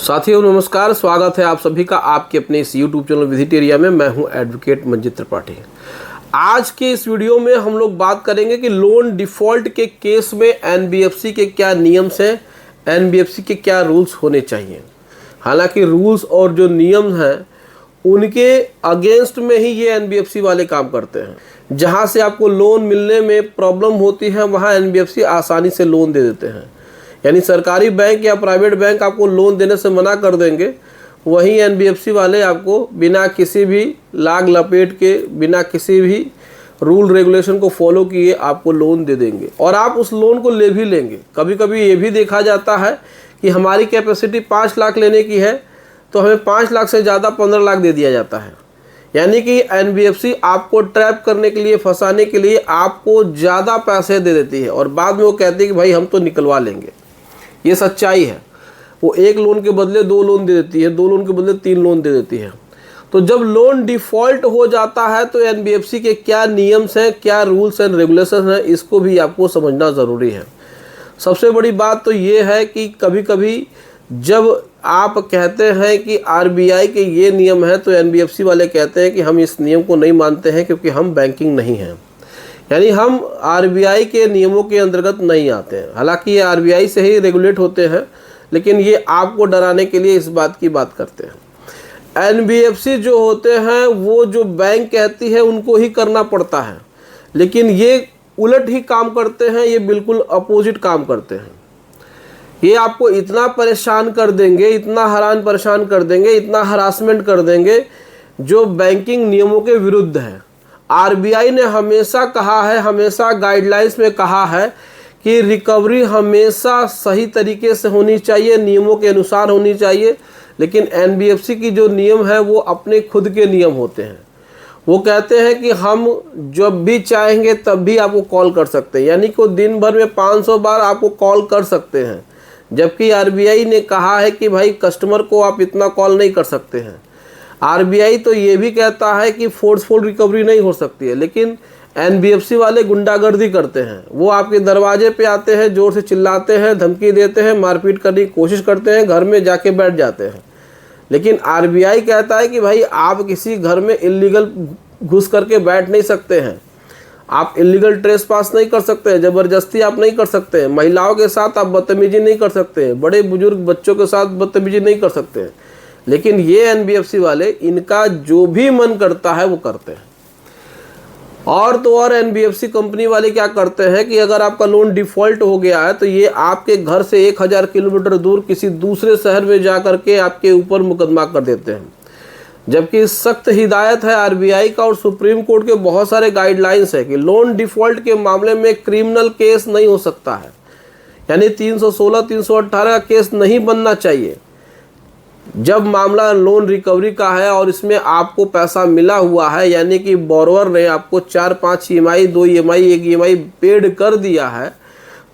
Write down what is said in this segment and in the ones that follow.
साथियों नमस्कार, स्वागत है आप सभी का आपके अपने इस YouTube चैनल विजिट एरिया में। मैं हूं एडवोकेट मंजित त्रिपाठी। आज के इस वीडियो में हम लोग बात करेंगे कि लोन डिफ़ॉल्ट के केस में एनबीएफसी के क्या नियम्स हैं, एनबीएफसी के क्या रूल्स होने चाहिए। हालांकि रूल्स और जो नियम हैं उनके अगेंस्ट में ही ये एनबीएफसी वाले काम करते हैं। जहां से आपको लोन मिलने में प्रॉब्लम होती है वहां एनबीएफसी आसानी से लोन दे देते हैं। यानी सरकारी बैंक या प्राइवेट बैंक आपको लोन देने से मना कर देंगे, वहीं एनबीएफसी वाले आपको बिना किसी भी लाग लपेट के, बिना किसी भी रूल रेगुलेशन को फॉलो किए आपको लोन दे देंगे और आप उस लोन को ले भी लेंगे। कभी कभी ये भी देखा जाता है कि हमारी कैपेसिटी 5 लाख लेने की है तो हमें 5 लाख से ज़्यादा 15 लाख दे दिया जाता है। यानी कि एनबीएफसी आपको ट्रैप करने के लिए, फंसाने के लिए आपको ज़्यादा पैसे दे देती है और बाद में वो कहती है कि भाई हम तो निकलवा लेंगे। ये सच्चाई है। वो 1 लोन के बदले 2 लोन दे देती है, 2 लोन के बदले 3 लोन दे देती है। तो जब लोन डिफ़ॉल्ट हो जाता है तो एनबीएफसी के क्या नियम्स हैं, क्या रूल्स एंड रेगुलेशन हैं, इसको भी आपको समझना ज़रूरी है। सबसे बड़ी बात तो ये है कि कभी कभी जब आप कहते हैं कि आरबीआई के ये नियम हैं तो एनबीएफसी वाले कहते हैं कि हम इस नियम को नहीं मानते हैं क्योंकि हम बैंकिंग नहीं हैं, यानी हम आरबीआई के नियमों के अंतर्गत नहीं आते हैं। हालांकि ये आरबीआई से ही रेगुलेट होते हैं, लेकिन ये आपको डराने के लिए इस बात की बात करते हैं। एनबीएफसी जो होते हैं वो जो बैंक कहती है उनको ही करना पड़ता है, लेकिन ये उलट ही काम करते हैं, ये बिल्कुल अपोजिट काम करते हैं। ये आपको इतना परेशान कर देंगे, इतना हैरान परेशान कर देंगे, इतना हरासमेंट कर देंगे जो बैंकिंग नियमों के विरुद्ध है। आरबीआई ने हमेशा कहा है, हमेशा गाइडलाइंस में कहा है कि रिकवरी हमेशा सही तरीके से होनी चाहिए, नियमों के अनुसार होनी चाहिए। लेकिन एनबीएफसी की जो नियम है वो अपने खुद के नियम होते हैं। वो कहते हैं कि हम जब भी चाहेंगे तब भी आपको कॉल कर सकते हैं, यानी कि दिन भर में 500 बार आपको कॉल कर सकते हैं। जबकि आरबीआई ने कहा है कि भाई कस्टमर को आप इतना कॉल नहीं कर सकते हैं। आरबीआई तो ये भी कहता है कि फोर्सफुल रिकवरी नहीं हो सकती है, लेकिन एनबीएफसी वाले गुंडागर्दी करते हैं। वो आपके दरवाजे पे आते हैं, जोर से चिल्लाते हैं, धमकी देते हैं, मारपीट करने की कोशिश करते हैं, घर में जाके बैठ जाते हैं। लेकिन आरबीआई कहता है कि भाई आप किसी घर में इल्लीगल घुस करके बैठ नहीं सकते हैं, आप इल्लीगल ट्रेसपास नहीं कर सकते हैं, ज़बरदस्ती आप नहीं कर सकते हैं, महिलाओं के साथ आप बदतमीजी नहीं कर सकते हैं, बड़े बुजुर्ग बच्चों के साथ बदतमीजी नहीं कर सकते हैं। लेकिन ये एनबीएफसी वाले इनका जो भी मन करता है वो करते हैं। और तो और एनबीएफसी कंपनी वाले क्या करते हैं कि अगर आपका लोन डिफ़ॉल्ट हो गया है तो ये आपके घर से 1000 किलोमीटर दूर किसी दूसरे शहर में जा करके आपके ऊपर मुकदमा कर देते हैं। जबकि सख्त हिदायत है आरबीआई का और सुप्रीम कोर्ट के बहुत सारे गाइडलाइंस है कि लोन डिफ़ॉल्ट के मामले में क्रिमिनल केस नहीं हो सकता है, यानी 316, 318 केस नहीं बनना चाहिए। जब मामला लोन रिकवरी का है और इसमें आपको पैसा मिला हुआ है, यानी कि बोरोवर ने आपको 4-5 ईएमआई, 2 ईएमआई, 1 ईएमआई पेड कर दिया है,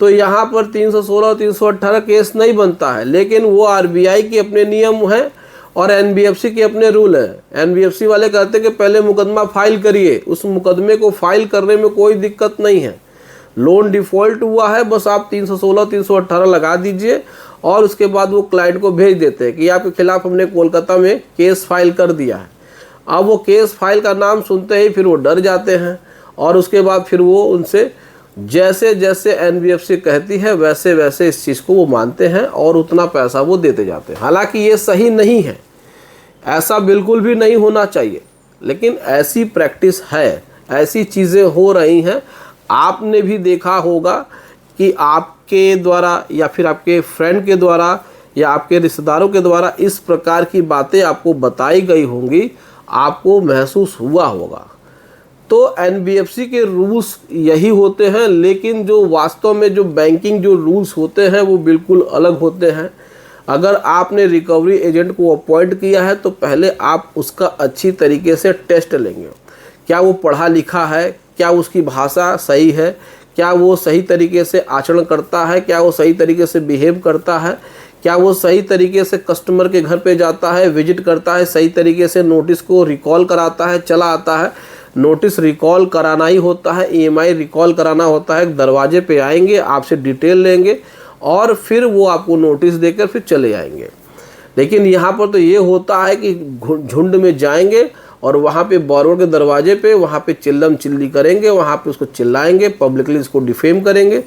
तो यहाँ पर 316, 318 केस नहीं बनता है। लेकिन वो आरबीआई के अपने नियम हैं और एनबीएफसी के अपने रूल हैं। एनबीएफसी वाले कहते हैं कि पहले मुकदमा फाइल करिए, उस मुकदमे को फाइल करने में कोई दिक्कत नहीं है। लोन डिफ़ॉल्ट हुआ है, बस आप 316, 318 लगा दीजिए और उसके बाद वो क्लाइंट को भेज देते हैं कि आपके खिलाफ हमने कोलकाता में केस फाइल कर दिया है। अब वो केस फाइल का नाम सुनते ही फिर वो डर जाते हैं और उसके बाद फिर वो उनसे जैसे जैसे एनबीएफसी कहती है वैसे वैसे इस चीज़ को वो मानते हैं और उतना पैसा वो देते जाते हैं। हालांकि ये सही नहीं है, ऐसा बिल्कुल भी नहीं होना चाहिए, लेकिन ऐसी प्रैक्टिस है, ऐसी चीज़ें हो रही हैं। आपने भी देखा होगा कि आपके द्वारा या फिर आपके फ्रेंड के द्वारा या आपके रिश्तेदारों के द्वारा इस प्रकार की बातें आपको बताई गई होंगी, आपको महसूस हुआ होगा। तो एनबीएफसी के रूल्स यही होते हैं, लेकिन जो वास्तव में जो बैंकिंग जो रूल्स होते हैं वो बिल्कुल अलग होते हैं। अगर आपने रिकवरी एजेंट को अपॉइंट किया है तो पहले आप उसका अच्छी तरीके से टेस्ट लेंगे। क्या वो पढ़ा लिखा है, क्या उसकी भाषा सही है, क्या वो सही तरीके से आचरण करता है, क्या वो सही तरीके से बिहेव करता है, क्या वो सही तरीके से कस्टमर के घर पे जाता है, विजिट करता है, सही तरीके से नोटिस को रिकॉल कराता है, चला आता है। नोटिस रिकॉल कराना ही होता है, ईएमआई रिकॉल कराना होता है। दरवाजे पे आएंगे, आपसे डिटेल लेंगे और फिर वो आपको नोटिस देकर फिर चले आएंगे। लेकिन यहाँ पर तो ये होता है कि झुंड में जाएंगे और वहाँ पे बोरोवर के दरवाजे पे वहाँ पे चिल्लम चिल्ली करेंगे, वहाँ पे उसको चिल्लाएंगे, पब्लिकली इसको डिफेम करेंगे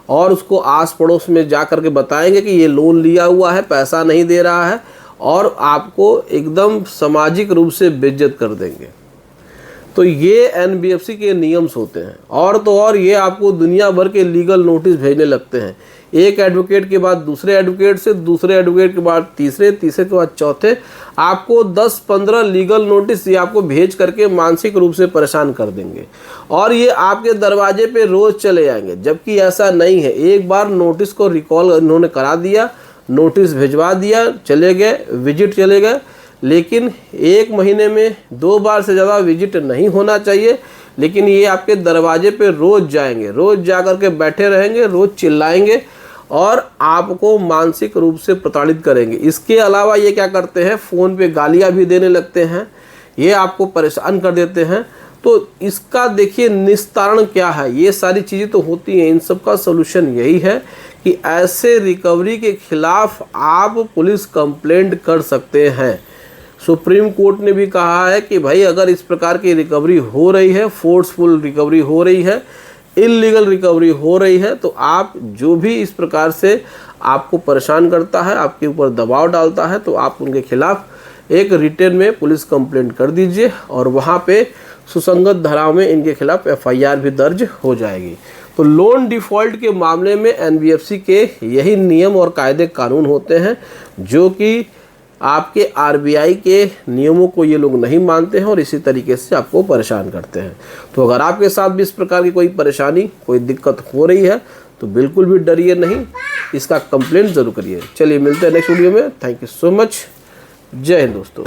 और उसको आस पड़ोस में जा कर के बताएंगे कि ये लोन लिया हुआ है, पैसा नहीं दे रहा है, और आपको एकदम सामाजिक रूप से बेइज्जत कर देंगे। तो ये NBFC के नियम्स होते हैं। और तो और ये आपको दुनिया भर के लीगल नोटिस भेजने लगते हैं, एक एडवोकेट के बाद दूसरे एडवोकेट से, दूसरे एडवोकेट के बाद तीसरे, तीसरे के बाद चौथे, आपको 10-15 लीगल नोटिस ये आपको भेज करके मानसिक रूप से परेशान कर देंगे और ये आपके दरवाजे पे रोज़ चले जाएंगे। जबकि ऐसा नहीं है, एक बार नोटिस को रिकॉल इन्होंने करा दिया, नोटिस भिजवा दिया, चले गए, विजिट चले गए, लेकिन 1 महीने में 2 बार से ज़्यादा विजिट नहीं होना चाहिए। लेकिन ये आपके दरवाजे पे रोज़ जाएंगे, रोज़ जा कर के बैठे रहेंगे, रोज़ चिल्लाएंगे और आपको मानसिक रूप से प्रताड़ित करेंगे। इसके अलावा ये क्या करते हैं, फ़ोन पे गालियाँ भी देने लगते हैं, ये आपको परेशान कर देते हैं। तो इसका देखिए निस्तारण क्या है, ये सारी चीज़ें तो होती हैं, इन सब का सलूशन यही है कि ऐसे रिकवरी के खिलाफ आप पुलिस कंप्लेंट कर सकते हैं। सुप्रीम कोर्ट ने भी कहा है कि भाई अगर इस प्रकार की रिकवरी हो रही है, फोर्सफुल रिकवरी हो रही है, इल्लीगल रिकवरी हो रही है, तो आप जो भी इस प्रकार से आपको परेशान करता है, आपके ऊपर दबाव डालता है, तो आप उनके खिलाफ एक रिटर्न में पुलिस कंप्लेंट कर दीजिए और वहाँ पे सुसंगत धाराओं में इनके खिलाफ FIR भी दर्ज हो जाएगी। तो लोन डिफ़ॉल्ट के मामले में NBFC के यही नियम और कायदे कानून होते हैं, जो कि आपके RBI के नियमों को ये लोग नहीं मानते हैं और इसी तरीके से आपको परेशान करते हैं। तो अगर आपके साथ भी इस प्रकार की कोई परेशानी, कोई दिक्कत हो रही है तो बिल्कुल भी डरिए नहीं, इसका कंप्लेंट ज़रूर करिए। चलिए मिलते हैं नेक्स्ट वीडियो में। Thank you so much. जय हिंद दोस्तों।